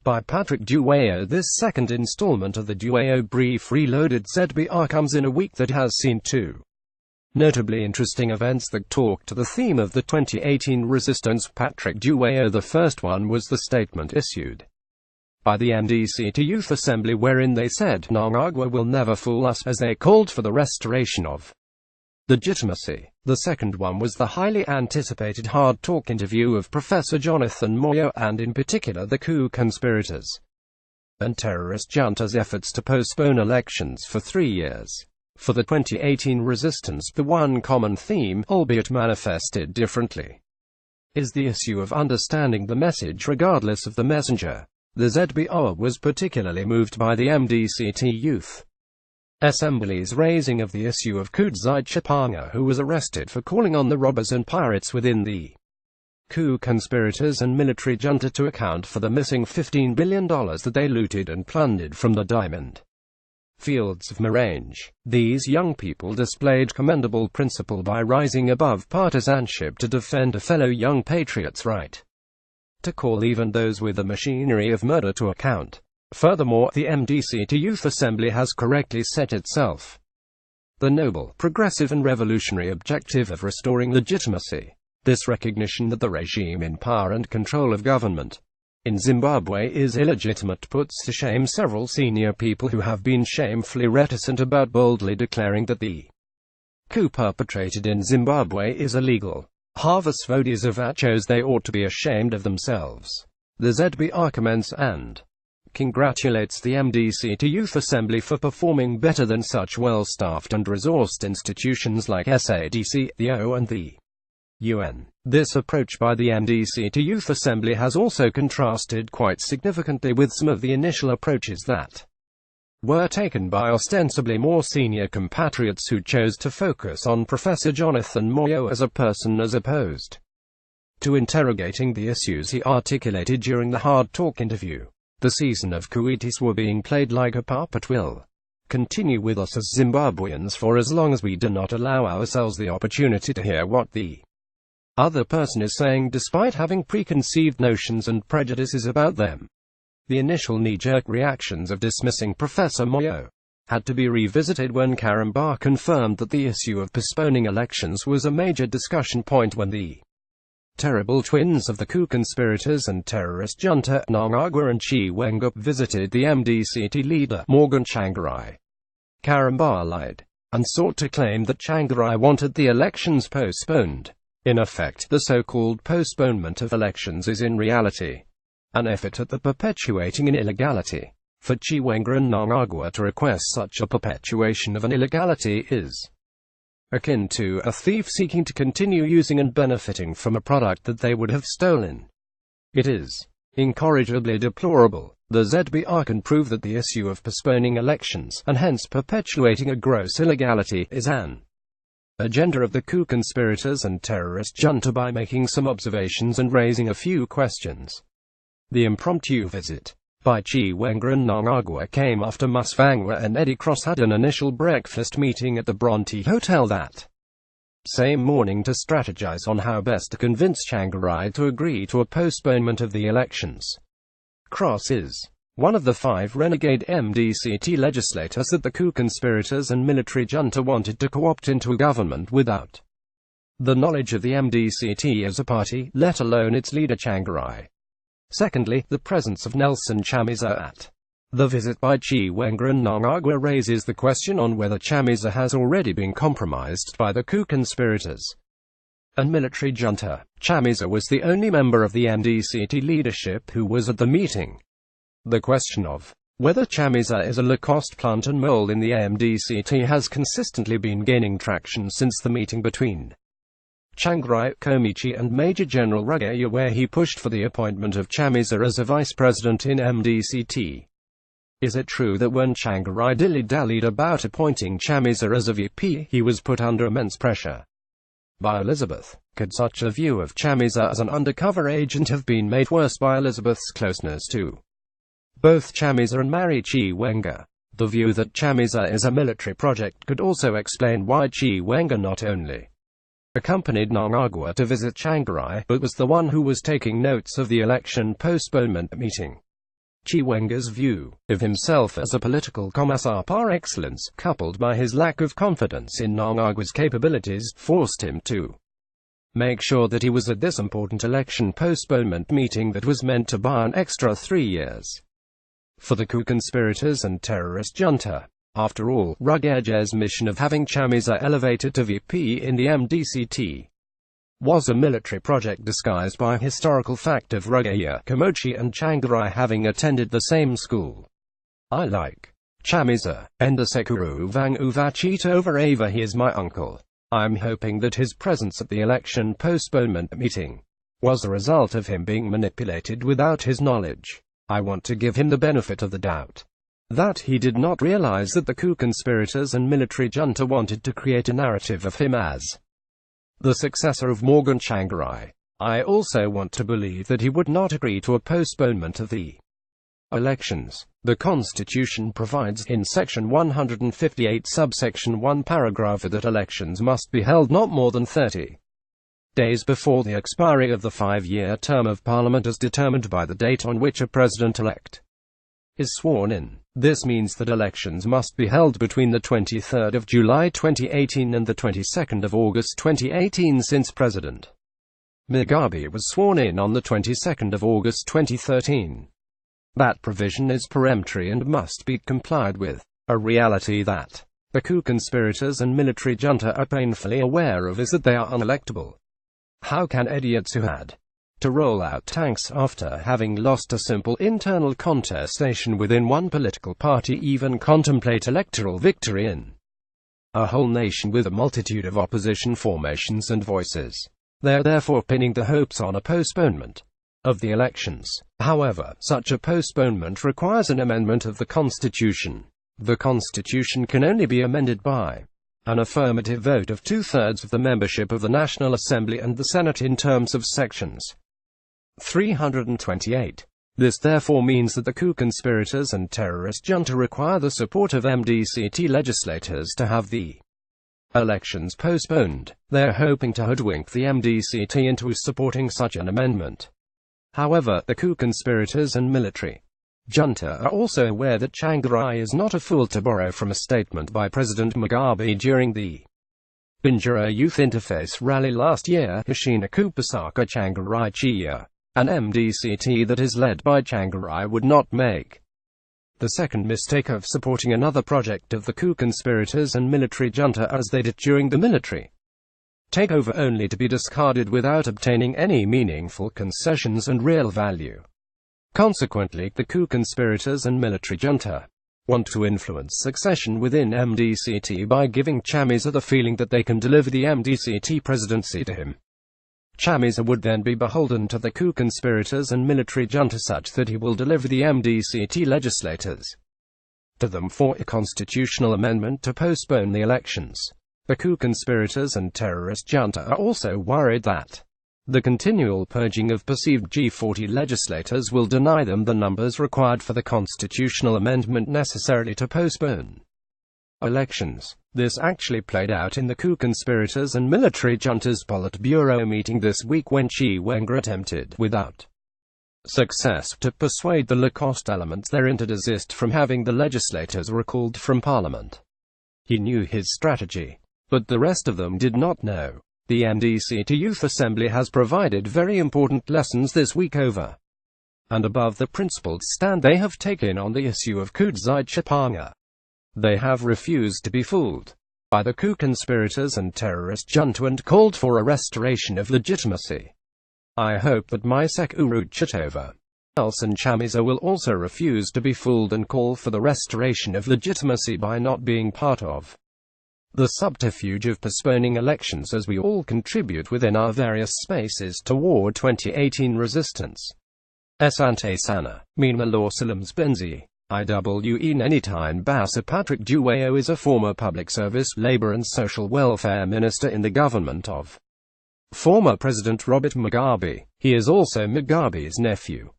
by Patrick Zhuwao. This second installment of the Zhuwao Brief Reloaded ZBR comes in a week that has seen two notably interesting events that talk to the theme of the 2018 resistance. Patrick Zhuwao. The first one was the statement issued by the MDC to Youth Assembly wherein they said Nicaragua will never fool us, as they called for the restoration of legitimacy. The second one was the highly anticipated hard talk interview of Professor Jonathan Moyo, and in particular the coup conspirators and terrorist junta's efforts to postpone elections for 3 years. For the 2018 resistance, the one common theme, albeit manifested differently, is the issue of understanding the message regardless of the messenger. The ZBR was particularly moved by the MDCT Youth Assembly's raising of the issue of Kudzai Chipanga, who was arrested for calling on the robbers and pirates within the coup conspirators and military junta to account for the missing $15 billion that they looted and plundered from the diamond fields of Marange. These young people displayed commendable principle by rising above partisanship to defend a fellow young patriot's right to call even those with the machinery of murder to account. Furthermore, the MDCT Youth Assembly has correctly set itself the noble, progressive and revolutionary objective of restoring legitimacy. This recognition that the regime in power and control of government in Zimbabwe is illegitimate puts to shame several senior people who have been shamefully reticent about boldly declaring that the coup perpetrated in Zimbabwe is illegal. Harvest Vodizovat shows they ought to be ashamed of themselves. The ZBR commends and congratulates the MDCT Youth Assembly for performing better than such well-staffed and resourced institutions like SADC, the O and the UN. This approach by the MDCT Youth Assembly has also contrasted quite significantly with some of the initial approaches that were taken by ostensibly more senior compatriots who chose to focus on Professor Jonathan Moyo as a person as opposed to interrogating the issues he articulated during the hard talk interview. The season of couitis were being played like a puppet will continue with us as Zimbabweans for as long as we do not allow ourselves the opportunity to hear what the other person is saying, despite having preconceived notions and prejudices about them. The initial knee-jerk reactions of dismissing Professor Moyo had to be revisited when Karamba confirmed that the issue of postponing elections was a major discussion point when the terrible twins of the coup conspirators and terrorist junta, Nicaragua and Chiwenga, visited the MDCT leader, Morgan Tsvangirai. Karamba lied and sought to claim that Tsvangirai wanted the elections postponed. In effect, the so-called postponement of elections is in reality an effort at the perpetuating an illegality. For Chiwenga and Nicaragua to request such a perpetuation of an illegality is akin to a thief seeking to continue using and benefiting from a product that they would have stolen. It is incorrigibly deplorable. The ZBR can prove that the issue of postponing elections, and hence perpetuating a gross illegality, is an agenda of the coup conspirators and terrorist junta by making some observations and raising a few questions. The impromptu visit by Chiwenga and Nicaragua came after Musvangwa and Eddie Cross had an initial breakfast meeting at the Bronte Hotel that same morning to strategize on how best to convince Tsvangirai to agree to a postponement of the elections. Cross is one of the 5 renegade MDCT legislators that the coup conspirators and military junta wanted to co-opt into a government without the knowledge of the MDCT as a party, let alone its leader Tsvangirai. Secondly, the presence of Nelson Chamisa at the visit by Chiwenga and Nicaragua raises the question on whether Chamisa has already been compromised by the coup conspirators and military junta. Chamisa was the only member of the MDCT leadership who was at the meeting. The question of whether Chamisa is a Lacoste plant and mole in the MDCT has consistently been gaining traction since the meeting between Tsvangirai, Komichi and Major General Ruggeya, where he pushed for the appointment of Chamisa as a vice president in MDCT. Is it true that when Tsvangirai dilly-dallied about appointing Chamisa as a VP, he was put under immense pressure by Elizabeth? Could such a view of Chamisa as an undercover agent have been made worse by Elizabeth's closeness to both Chamisa and Mary Chiwenga? The view that Chamisa is a military project could also explain why Chiwenga not only accompanied Nicaragua to visit Tsvangirai, but was the one who was taking notes of the election postponement meeting. Chiwenga's view of himself as a political commissar par excellence, coupled by his lack of confidence in Mnangagwa's capabilities, forced him to make sure that he was at this important election postponement meeting that was meant to buy an extra 3 years for the coup conspirators and terrorist junta. After all, Rugege's mission of having Chamisa elevated to VP in the MDCT was a military project disguised by historical fact of Rugege, Kamochi and Changarai having attended the same school. I like Chamisa, Enda Sekuru Vang Uvachita over Ava, he is my uncle. I'm hoping that his presence at the election postponement meeting was a result of him being manipulated without his knowledge. I want to give him the benefit of the doubt that he did not realize that the coup conspirators and military junta wanted to create a narrative of him as the successor of Morgan Changarai. I also want to believe that he would not agree to a postponement of the elections. The Constitution provides, in Section 158 subsection 1 paragraph that elections must be held not more than 30 days before the expiry of the 5-year term of Parliament as determined by the date on which a president-elect is sworn in. This means that elections must be held between the 23rd of July 2018 and the 22nd of August 2018 since President Mugabe was sworn in on the 22nd of August 2013. That provision is peremptory and must be complied with, a reality that the coup conspirators and military junta are painfully aware of is that they are unelectable. How can idiots who had to roll out tanks after having lost a simple internal contestation within one political party even contemplate electoral victory in a whole nation with a multitude of opposition formations and voices? They are therefore pinning their hopes on a postponement of the elections. However, such a postponement requires an amendment of the Constitution. The Constitution can only be amended by an affirmative vote of 2/3 of the membership of the National Assembly and the Senate in terms of sections 328. This therefore means that the coup conspirators and terrorist junta require the support of MDCT legislators to have the elections postponed. They are hoping to hoodwink the MDCT into supporting such an amendment. However, the coup conspirators and military junta are also aware that Changarai is not a fool to borrow from a statement by President Mugabe during the Binjura Youth Interface rally last year, Hashina Kupasaka Changarai Chia. An MDCT that is led by Changarai would not make the second mistake of supporting another project of the coup conspirators and military junta as they did during the military takeover, only to be discarded without obtaining any meaningful concessions and real value. Consequently, the coup conspirators and military junta want to influence succession within MDCT by giving Chamisa the feeling that they can deliver the MDCT presidency to him. Chamisa would then be beholden to the coup conspirators and military junta such that he will deliver the MDCT legislators to them for a constitutional amendment to postpone the elections. The coup conspirators and terrorist junta are also worried that the continual purging of perceived G40 legislators will deny them the numbers required for the constitutional amendment necessarily to postpone elections. This actually played out in the coup conspirators and military junta's Politburo meeting this week when Chiwenga attempted, without success, to persuade the Lacoste elements therein to desist from having the legislators recalled from Parliament. He knew his strategy, but the rest of them did not know. The MDCT Youth Assembly has provided very important lessons this week over and above the principled stand they have taken on the issue of Kudzai Chipanga. They have refused to be fooled by the coup conspirators and terrorist junta and called for a restoration of legitimacy. I hope that Misek Uruchitova, Nelson Chamisa will also refuse to be fooled and call for the restoration of legitimacy by not being part of the subterfuge of postponing elections as we all contribute within our various spaces toward 2018 resistance. Asante Sana, Mina Lawsalams Benzi. IWE Anytime Basa Patrick Zhuwao is a former public service, labor and social welfare minister in the government of former President Robert Mugabe. He is also Mugabe's nephew.